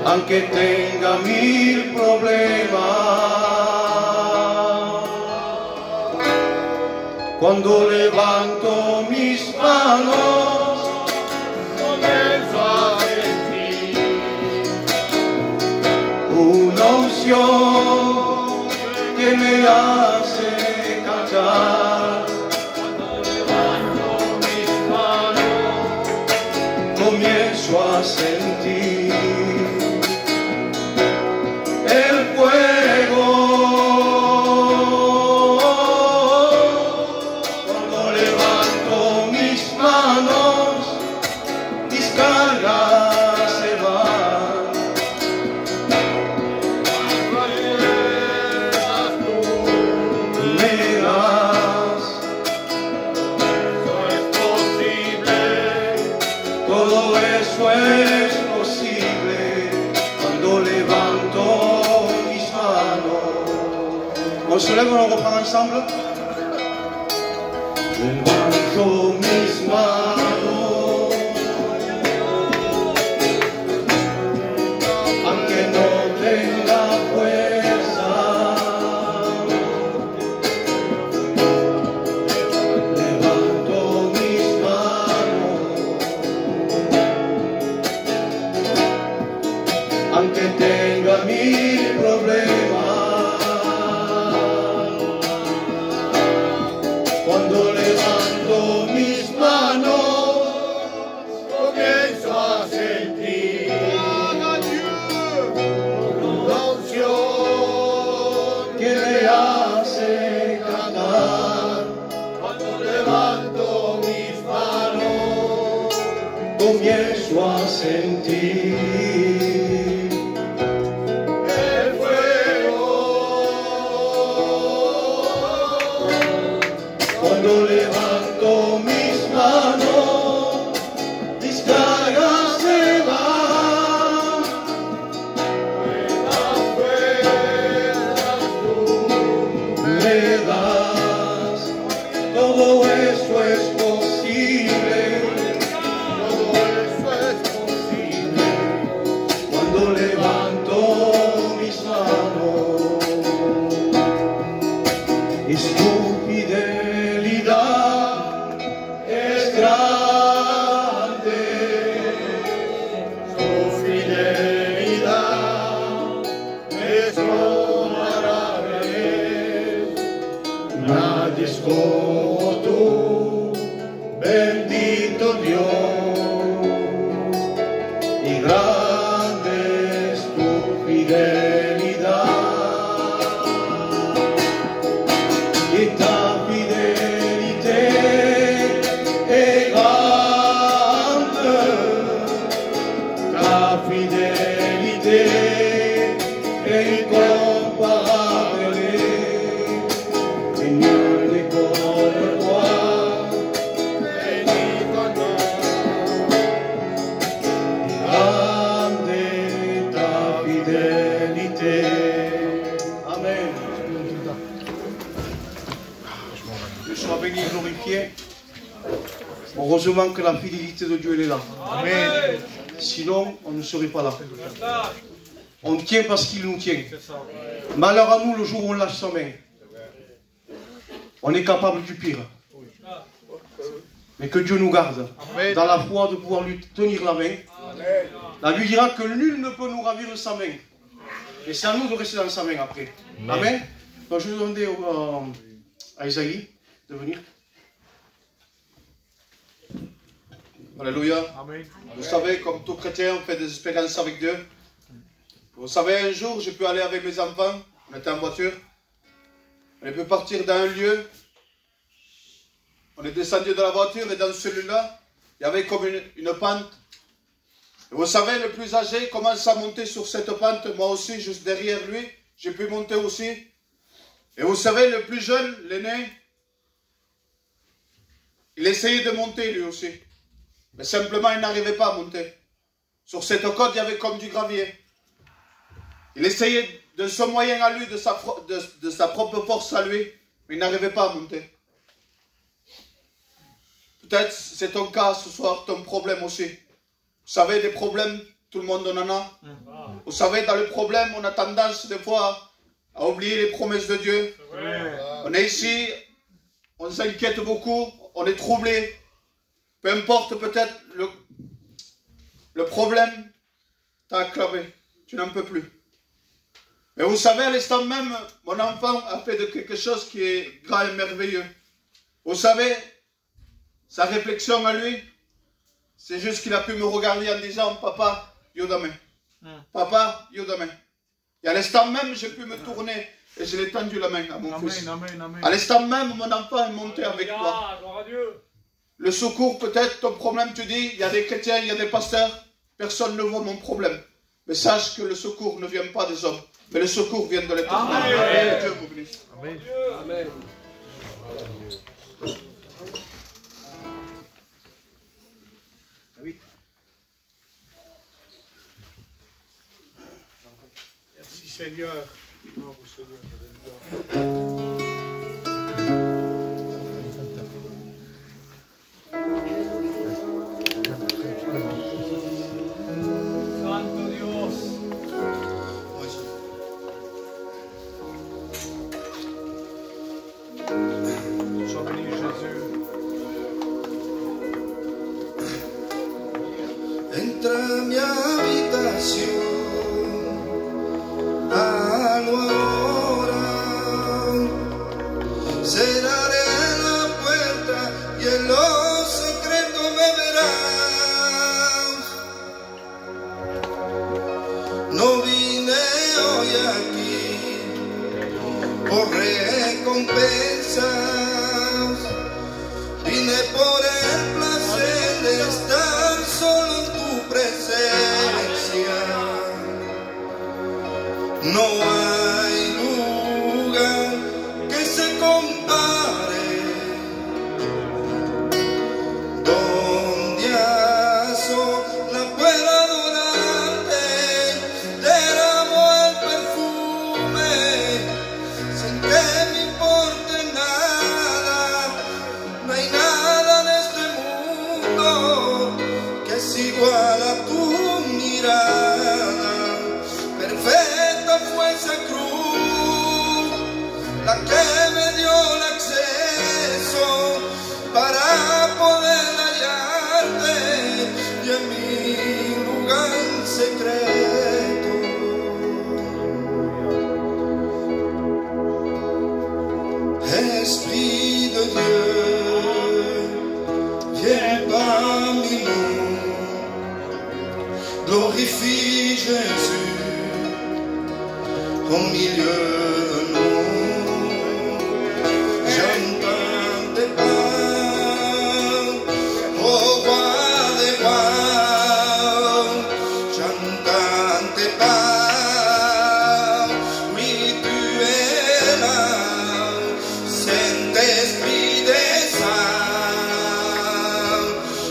aunque tenga mil problemas. Cuando levanto mis manos, comienzo a sentir una unción que me hace cantar. Cuando levanto mis manos, comienzo a sentir el fuego. Cuando levanto mis manos, mis cargas se van. Me das, eso es posible, todo eso es posible cuando levanto mis manos. On se lève, on reprend ensemble. Levanto mis manos, aunque no tenga fuerza. Levanto mis manos, aunque tenga mil problemas. Cuando levanto mis manos, comienzo a sentir una unción que me hace cantar. Cuando levanto mis manos, comienzo a sentir el fuego. Cuando levanto mis manos, mis cargas se van. Las fuerzas tú me das, todo eso es posible, todo eso es posible cuando levanto mis manos. Es tu fidelidad es grande, su fidelidad es comparable. Nadie es como tú, bendito Dios, y grande es tu fidelidad. Et ta fidélité est grande, ta fidélité est incomparable. Seigneur, n'est comme toi, béni ton nom. Grande est ta fidélité. Amen. Dieu soit béni et glorifié. Heureusement que la fidélité de Dieu elle est là. Amen. Sinon, on ne serait pas là. On tient parce qu'il nous tient. Malheur à nous le jour où on lâche sa main. On est capable du pire. Mais que Dieu nous garde dans la foi de pouvoir lui tenir la main. La Bible dira que nul ne peut nous ravir de sa main. Et c'est à nous de rester dans sa main après. Amen. Donc je vais demander à Isaïe de venir. Alléluia. Amen. Vous savez, comme tout chrétien, on fait des expériences avec Dieu. Vous savez, un jour, j'ai pu aller avec mes enfants, on était en voiture, on a pu partir dans un lieu, on est descendu de la voiture et dans celui-là, il y avait comme une pente. Et vous savez, le plus âgé commence à monter sur cette pente, moi aussi, juste derrière lui, j'ai pu monter aussi. Et vous savez, le plus jeune, l'aîné, il essayait de monter lui aussi. Mais simplement, il n'arrivait pas à monter. Sur cette côte, il y avait comme du gravier. Il essayait de son moyen à lui, de sa propre force à lui, mais il n'arrivait pas à monter. Peut-être c'est ton cas ce soir, ton problème aussi. Vous savez, des problèmes Tout le monde en a. Vous savez, dans le problème, on a tendance des fois à oublier les promesses de Dieu. On est ici, on s'inquiète beaucoup, on est troublé. Peu importe peut-être le problème, t'as acclamé, tu n'en peux plus. Mais vous savez, à l'instant même, mon enfant a fait de quelque chose qui est grand et merveilleux. Vous savez, sa réflexion à lui, c'est juste qu'il a pu me regarder en disant, papa, Yodame. Papa, Yodame. Et à l'instant même, j'ai pu me tourner et je l'ai tendu la main à mon fils. À l'instant même, mon enfant est monté avec toi. Le secours, peut-être, ton problème, tu dis, il y a des chrétiens, il y a des pasteurs, personne ne voit mon problème. Mais sache que le secours ne vient pas des hommes, mais le secours vient de l'Éternel. Dieu vous bénisse. Amen. Amen. Oui. Merci Seigneur. Non, Seigneur. Santo Dios. Sois béni Jésus. Entra a mi habitación, algo ahora, cerraré la puerta y en lo secreto me verás. No vine hoy aquí por recompensas, vine por el placer de estar solo en tu presencia. No hay lugar que se compare donde a solas pueda adorarte. Derramo el perfume sin que me importe nada. No hay nada en este mundo que es igual a tu mirada. Perfecta fue esa cruz, la que me dio el acceso para poder hallarte y en mi lugar secreto. Esprit de Dieu, viens parmi nous, glorifie Jésus au milieu de nous. J'entends tes pas, oh roi des rois, j'entends tes pas, oui tu es là, Saint-Esprit des saints,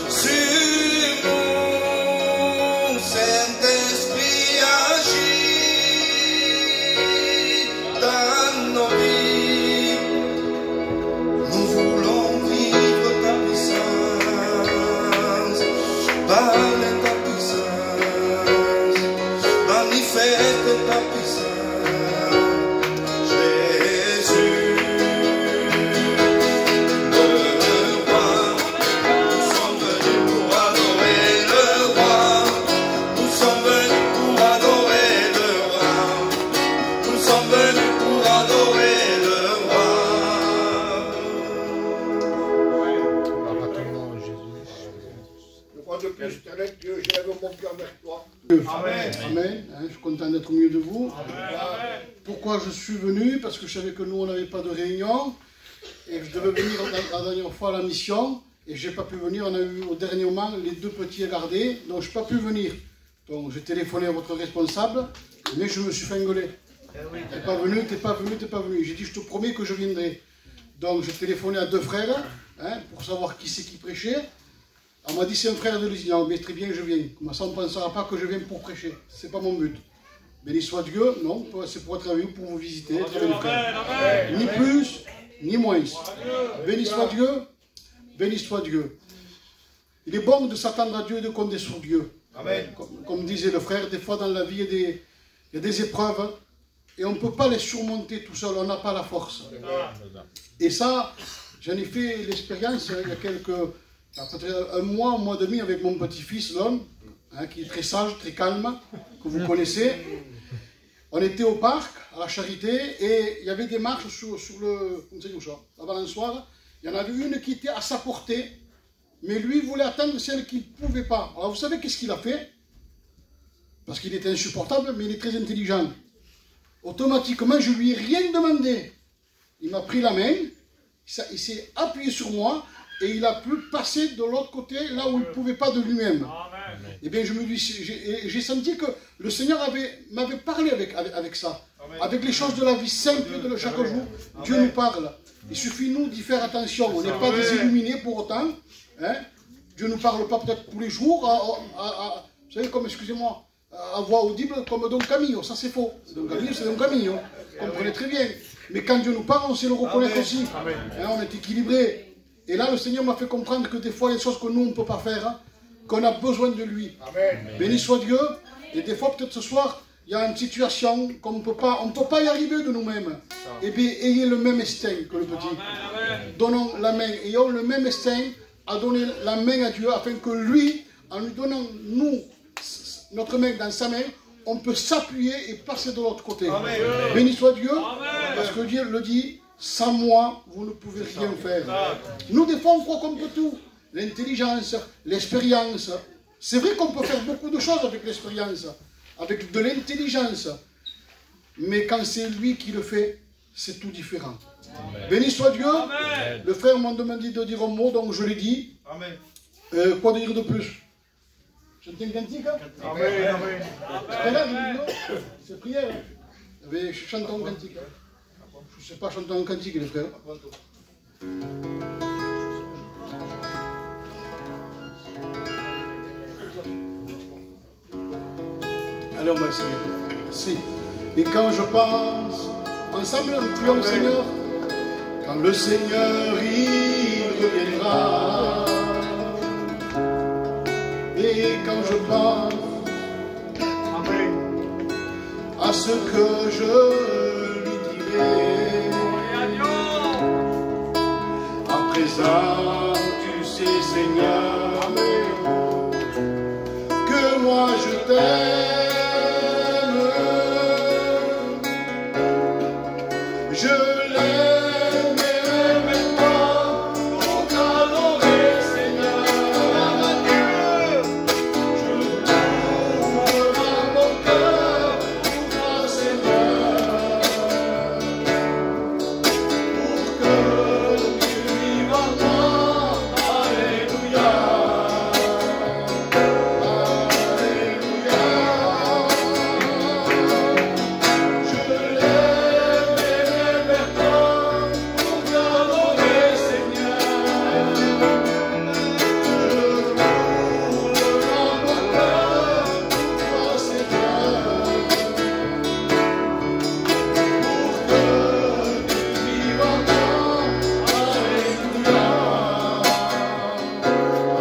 sur nous, Saint-Esprit agit dans nos vies. Nous voulons vivre ta puissance, parler ta puissance, manifester ta puissance. Jésus, le roi, nous sommes venus pour adorer le roi. Nous sommes venus pour adorer le roi. Nous sommes venus pour adorer le roi. Le roi de plus éternel Dieu, j'élève mon cœur vers toi. Amen. Amen. Hein, je suis content d'être au milieu de vous. Pourquoi je suis venu? Parce que je savais que nous, on n'avait pas de réunion. Et je devais venir la dernière fois à la mission. Et je n'ai pas pu venir. On a eu au dernier moment les deux petits à garder. Donc je n'ai pas pu venir. Donc j'ai téléphoné à votre responsable. Mais je me suis fait engueuler. T'es pas venu, t'es pas venu, t'es pas venu. J'ai dit, je te promets que je viendrai. Donc j'ai téléphoné à deux frères, hein, pour savoir qui c'est qui prêchait. On m'a dit, c'est un frère de l'usine. Mais très bien, je viens. Comme ça, on ne pensera pas que je viens pour prêcher. C'est pas mon but. Béni soit Dieu, non, c'est pour être avec vous, pour vous visiter, être avec les frères. Ni plus, ni moins. Béni soit Dieu, béni soit Dieu. Il est bon de s'attendre à Dieu et de compter sur Dieu. Amen. Comme disait le frère, des fois dans la vie, il y a des épreuves et on ne peut pas les surmonter tout seul, on n'a pas la force. Et ça, j'en ai fait l'expérience il y a peut-être un mois et demi avec mon petit-fils, l'homme, hein, qui est très sage, très calme, que vous connaissez. On était au parc, à la Charité, et il y avait des marches sur la balançoire. Il y en avait une qui était à sa portée, mais lui voulait atteindre celle qu'il ne pouvait pas. Alors vous savez qu'est-ce qu'il a fait? Parce qu'il était insupportable, mais il est très intelligent. Automatiquement, je lui ai rien demandé. Il m'a pris la main, il s'est appuyé sur moi, et il a pu passer de l'autre côté, là où il ne pouvait pas de lui-même. Et bien, j'ai senti que le Seigneur m'avait parlé avec ça. Amen. Avec les choses de la vie simple de chaque jour, Dieu nous parle. Il suffit, nous, d'y faire attention. On n'est pas des illuminés pour autant. Hein? Dieu ne nous parle pas peut-être tous les jours, vous savez, comme, excusez-moi, à voix audible, comme Don Camillo. Ça, c'est faux. Don Camillo, c'est Don Camillo. Vous comprenez très bien. Mais quand Dieu nous parle, on sait le reconnaître aussi. Hein, on est équilibré. Et là, le Seigneur m'a fait comprendre que des fois, il y a des choses que nous, on ne peut pas faire, hein, qu'on a besoin de lui. Amen. Béni soit Dieu. Et des fois, peut-être ce soir, il y a une situation qu'on ne peut pas y arriver de nous-mêmes. Et bien, ayez le même instinct que le petit. Amen. Donnons la main. Ayons le même instinct à donner la main à Dieu, afin que lui, en lui donnant, nous, notre main dans sa main, on peut s'appuyer et passer de l'autre côté. Amen. Béni soit Dieu. Amen. Parce que Dieu le dit, sans moi, vous ne pouvez rien faire. Nous, des fois, on croit qu'on peut tout. L'intelligence, l'expérience. C'est vrai qu'on peut faire beaucoup de choses avec l'expérience, avec de l'intelligence. Mais quand c'est lui qui le fait, c'est tout différent. Amen. Béni soit Dieu. Amen. Le frère m'a demandé de dire un mot, donc je l'ai dit. Amen. Quoi dire de plus? Chanter un cantique? Amen. Amen. C'est prière. Mais chantons un cantique. Je ne sais pas chanter un cantique, les frères. Allez, on va essayer. Si. Et quand je pense, ensemble, nous prions le Seigneur. Quand le Seigneur, il reviendra. Et quand je pense à ce que je lui dirai, à présent, tu sais, Seigneur, que moi je t'aime. Je l'aime maintenant pour t'adorer, Seigneur. Je t'ouvre mon cœur pour toi, Seigneur, pour que tu vives en moi. Alléluia. Alléluia. Je l'aime maintenant pour t'adorer, Seigneur. Je t'ouvre mon cœur pour toi, Seigneur, pour que tu vives en moi. Alléluia.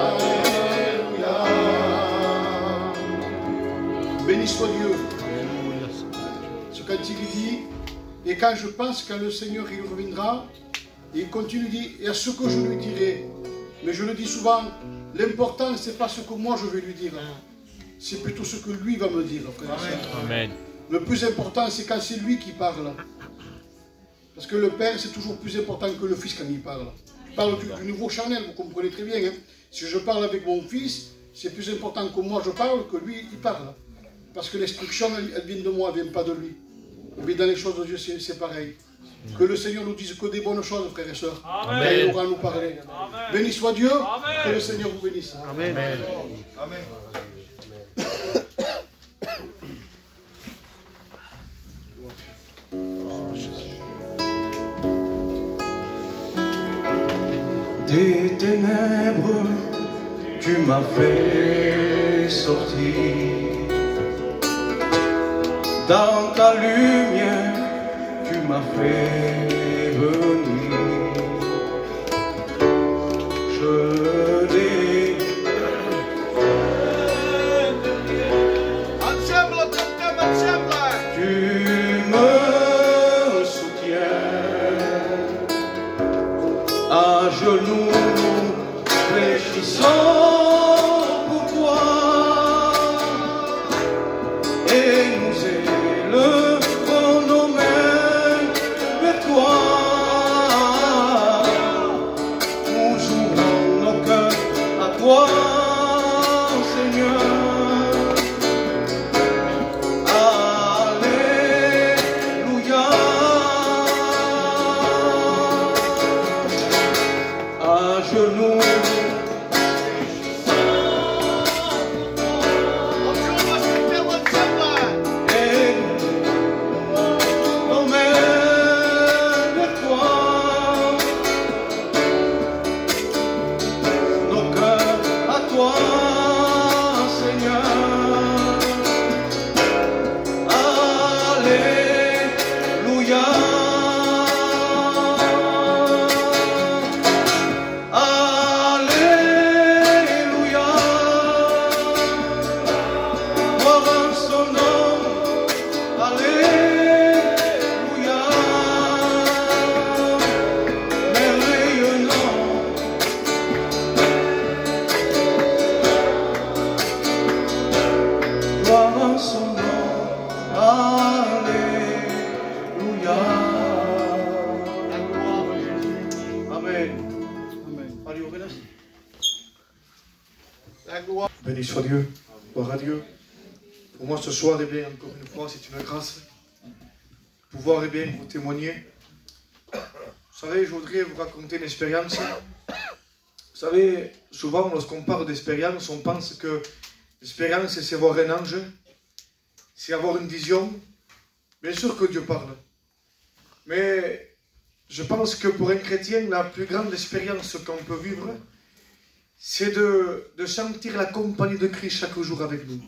Alléluia. Béni soit Dieu. Ce cantique dit, et quand je pense que le Seigneur il reviendra, il continue, dit, et à ce que je lui dirai. Mais je le dis souvent, l'important c'est pas ce que moi je vais lui dire, c'est plutôt ce que lui va me dire, frère et sœur. Amen. Le plus important c'est quand c'est lui qui parle. Parce que le Père c'est toujours plus important que le Fils quand il parle. Je parle du niveau charnel, vous comprenez très bien. Hein. Si je parle avec mon Fils, c'est plus important que moi je parle que lui il parle. Parce que l'instruction elle vient de moi, elle ne vient pas de lui. Mais dans les choses de Dieu c'est pareil. Que le Seigneur nous dise que des bonnes choses, frères et sœurs. Amen. Et il aura à nous parler. Amen. Béni soit Dieu, Amen. que le Seigneur vous bénisse. Amen. Amen. Des ténèbres, tu m'as fait sortir. Dans ta lumière, tu m'as fait venir. Je n'ai Dieu. Gloire à Dieu. Pour moi, ce soir, eh bien, encore une fois, c'est une grâce. Pouvoir, eh bien, vous témoigner. Vous savez, je voudrais vous raconter une expérience. Vous savez, souvent, lorsqu'on parle d'expérience, on pense que l'expérience, c'est voir un ange, c'est avoir une vision. Bien sûr que Dieu parle. Mais je pense que pour un chrétien, la plus grande expérience qu'on peut vivre, c'est de sentir la compagnie de Christ chaque jour avec nous.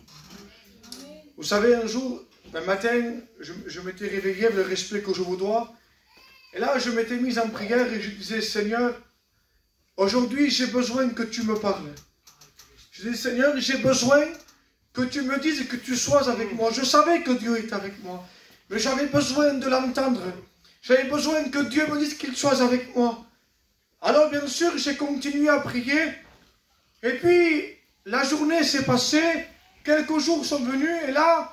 Vous savez, un jour, un matin, je m'étais réveillé avec le respect que je vous dois. Et là, je m'étais mis en prière et je disais, Seigneur, aujourd'hui, j'ai besoin que tu me parles. Je dis, Seigneur, j'ai besoin que tu me dises et que tu sois avec moi. Je savais que Dieu est avec moi, mais j'avais besoin de l'entendre. J'avais besoin que Dieu me dise qu'il soit avec moi. Alors, bien sûr, j'ai continué à prier. Et puis, la journée s'est passée, quelques jours sont venus, et là,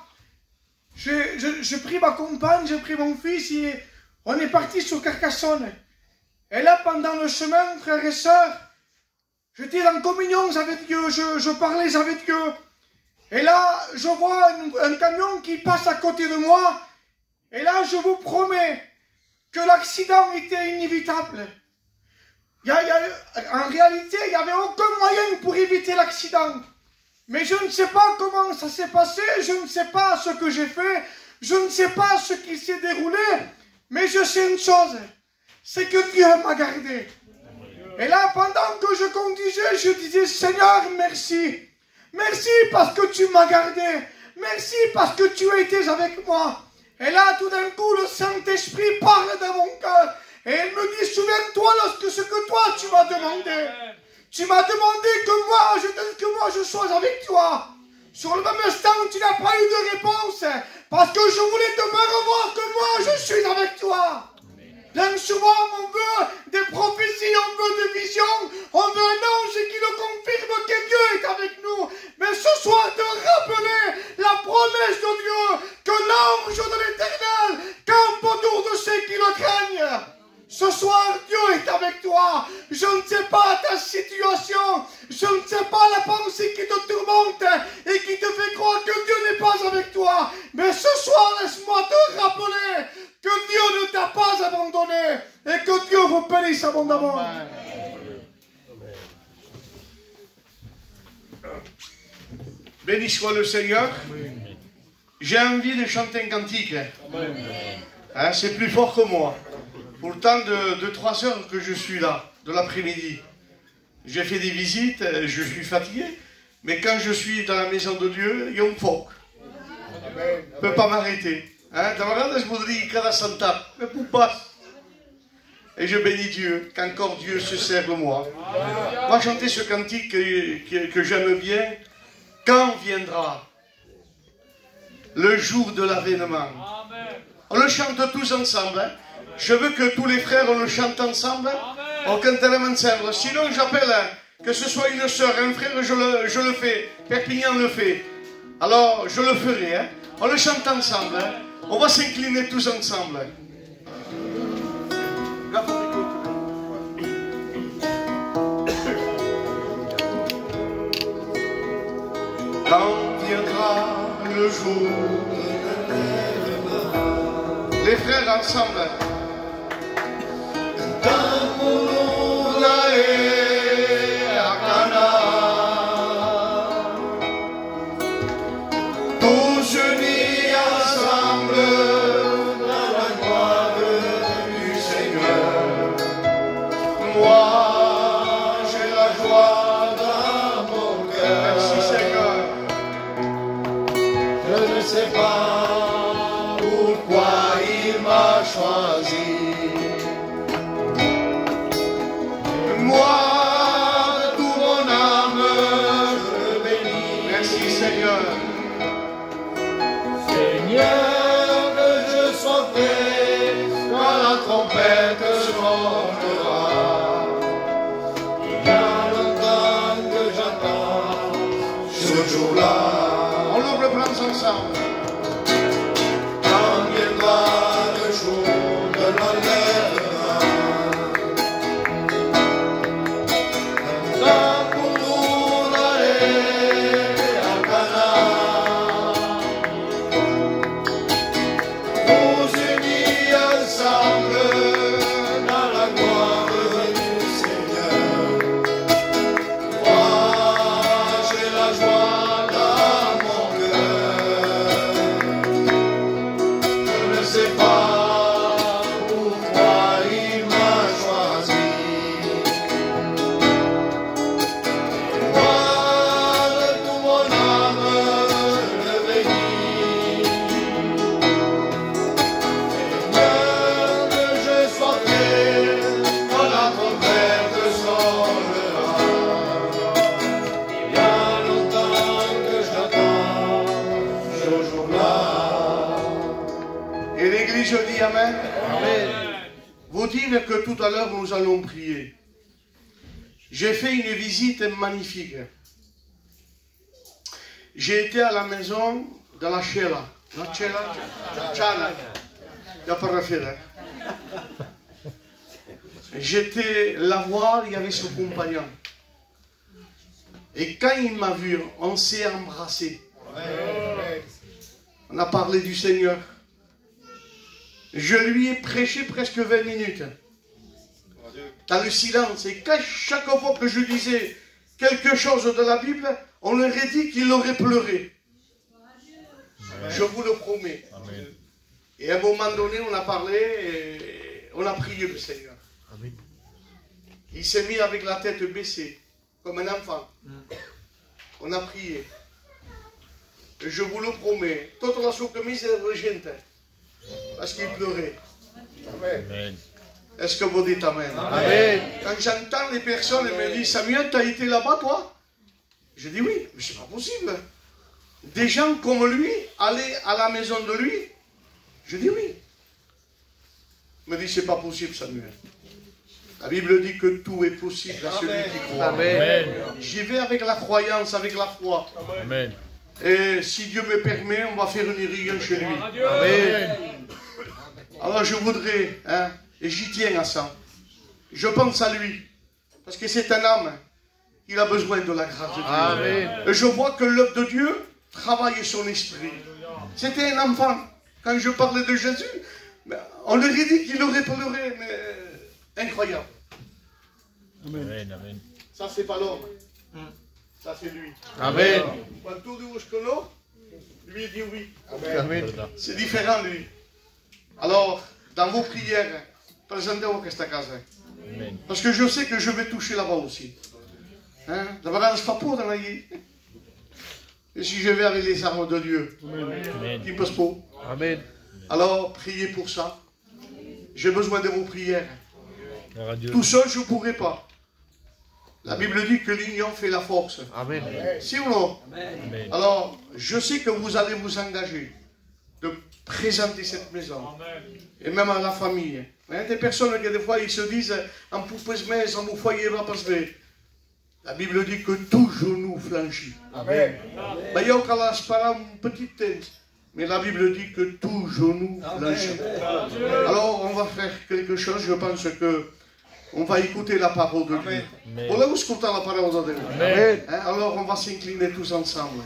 j'ai pris ma compagne, j'ai pris mon fils, et on est parti sur Carcassonne. Et là, pendant le chemin, frères et sœurs, j'étais en communion avec Dieu, je parlais avec Dieu. Et là, je vois un camion qui passe à côté de moi. Et là, je vous promets que l'accident était inévitable. En réalité, il n'y avait aucun moyen pour éviter l'accident. Mais je ne sais pas comment ça s'est passé, je ne sais pas ce que j'ai fait, je ne sais pas ce qui s'est déroulé, mais je sais une chose, c'est que Dieu m'a gardé. Et là, pendant que je conduisais, je disais, Seigneur, merci. Merci parce que tu m'as gardé. Merci parce que tu as été avec moi. Et là, tout d'un coup, le Saint-Esprit parle dans mon cœur. Et il me dit, souviens-toi lorsque ce que toi, tu m'as demandé. Tu m'as demandé que moi, je sois avec toi. Sur le même instant, tu n'as pas eu de réponse. Parce que je voulais te faire revoir que moi, je suis avec toi. Bien souvent, on veut des prophéties, on veut des visions, on veut un ange qui nous confirme que Dieu est avec nous. Mais ce soir, de rappeler la promesse de Dieu, que l'ange de l'Éternel campe autour de ceux qui le craignent. Ce soir, Dieu est avec toi. Je ne sais pas ta situation, je ne sais pas la pensée qui te tourmente et qui te fait croire que Dieu n'est pas avec toi. Mais ce soir, laisse-moi te rappeler que Dieu ne t'a pas abandonné et que Dieu vous bénisse abondamment. Béni soit le Seigneur. J'ai envie de chanter un cantique. Hein, c'est plus fort que moi. Pourtant, de 3 heures que je suis là, de l'après-midi. J'ai fait des visites, je suis fatigué. Mais quand je suis dans la maison de Dieu, il y a un foc. Je ne peux pas m'arrêter. Hein? De vegades voudria cada sentat, mais pour pas. Et je bénis Dieu, qu'encore Dieu se serve de moi. On va chanter ce cantique que j'aime bien. Quand viendra le jour de l'avènement? On le chante tous ensemble. Hein? Je veux que tous les frères on le chante ensemble. On canterem ensemble. Sinon j'appelle, que ce soit une soeur, un frère, je le fais. Perpignan le fait. Alors je le ferai. Hein? On le chante ensemble. Hein? On va s'incliner tous ensemble. Quand viendra le jour, les frères ensemble. Tous unis ensemble dans la gloire du Seigneur. Moi, j'ai la joie dans mon cœur. Merci Seigneur. Je ne sais pas pourquoi il m'a choisi. Moi, de tout mon âme, je le bénis. Merci Seigneur. Seigneur, que je sois prêt quand la trompette chantera. Il y a longtemps que j'attends ce jour-là. On ouvre le bras ensemble. Quand viendra le jour de l'enlèvement, je dis Amen. Vous dire que tout à l'heure nous allons prier. J'ai fait une visite magnifique. J'ai été à la maison de la Chela. La Chela? Chana. Il n'y a pas de faire. J'étais la voir, il y avait son compagnon. Et quand il m'a vu, on s'est embrassé. On a parlé du Seigneur. Je lui ai prêché presque 20 minutes. Dans le silence. Et chaque fois que je disais quelque chose de la Bible, on aurait dit qu'il aurait pleuré. Je vous le promets. Amen. Et à un moment donné, on a parlé et on a prié le Seigneur. Amen. Il s'est mis avec la tête baissée, comme un enfant. On a prié. Et je vous le promets, toute la soumise est regente. Parce qu'il pleurait. Amen. Est-ce que vous dites Amen? Amen. Quand j'entends les personnes me disent, Samuel, tu as été là-bas, toi? Je dis oui, mais c'est pas possible. Des gens comme lui, aller à la maison de lui? Je dis oui. Il me dit, c'est pas possible, Samuel. La Bible dit que tout est possible à celui qui croit. Amen. J'y vais avec la croyance, avec la foi. Amen. Et si Dieu me permet, on va faire une réunion chez lui. Amen. Alors je voudrais, hein, et j'y tiens à ça, je pense à lui, parce que c'est un homme, il a besoin de la grâce de Dieu. Amen. Et je vois que l'œuvre de Dieu travaille son esprit. C'était un enfant. Quand je parlais de Jésus, on leur a dit qu'il aurait pleuré, mais incroyable. Amen. Amen. Ça, c'est pas l'homme. Ça, c'est lui. Amen. Quand tout dit que non, lui dit oui. Amen. C'est différent, lui. Alors, dans vos prières, présentez-vous cette case. Amen. Parce que je sais que je vais toucher là-bas aussi. Hein? De vegades fa por d'anar allí. Et si je vais avec les armes de Dieu, qui me passe pas. Amen. Alors, priez pour ça. J'ai besoin de vos prières. Radio. Tout seul, je ne pourrai pas. La Bible dit que l'union fait la force. Amen. Si ou non? Amen. Alors, je sais que vous allez vous engager de présenter cette maison. Et même à la famille. Il y a des personnes qui, des fois, ils se disent en poupes mais en foyer va passer. La Bible dit que tout genou flanchit. Amen. Il y a encore une petite tête. Mais la Bible dit que tout genou flanchit. Alors, on va faire quelque chose. Je pense que on va écouter la parole de Dieu. Amen. Voulez-vous écouter la parole de Dieu? Amen. Hein? Alors, on va s'incliner tous ensemble.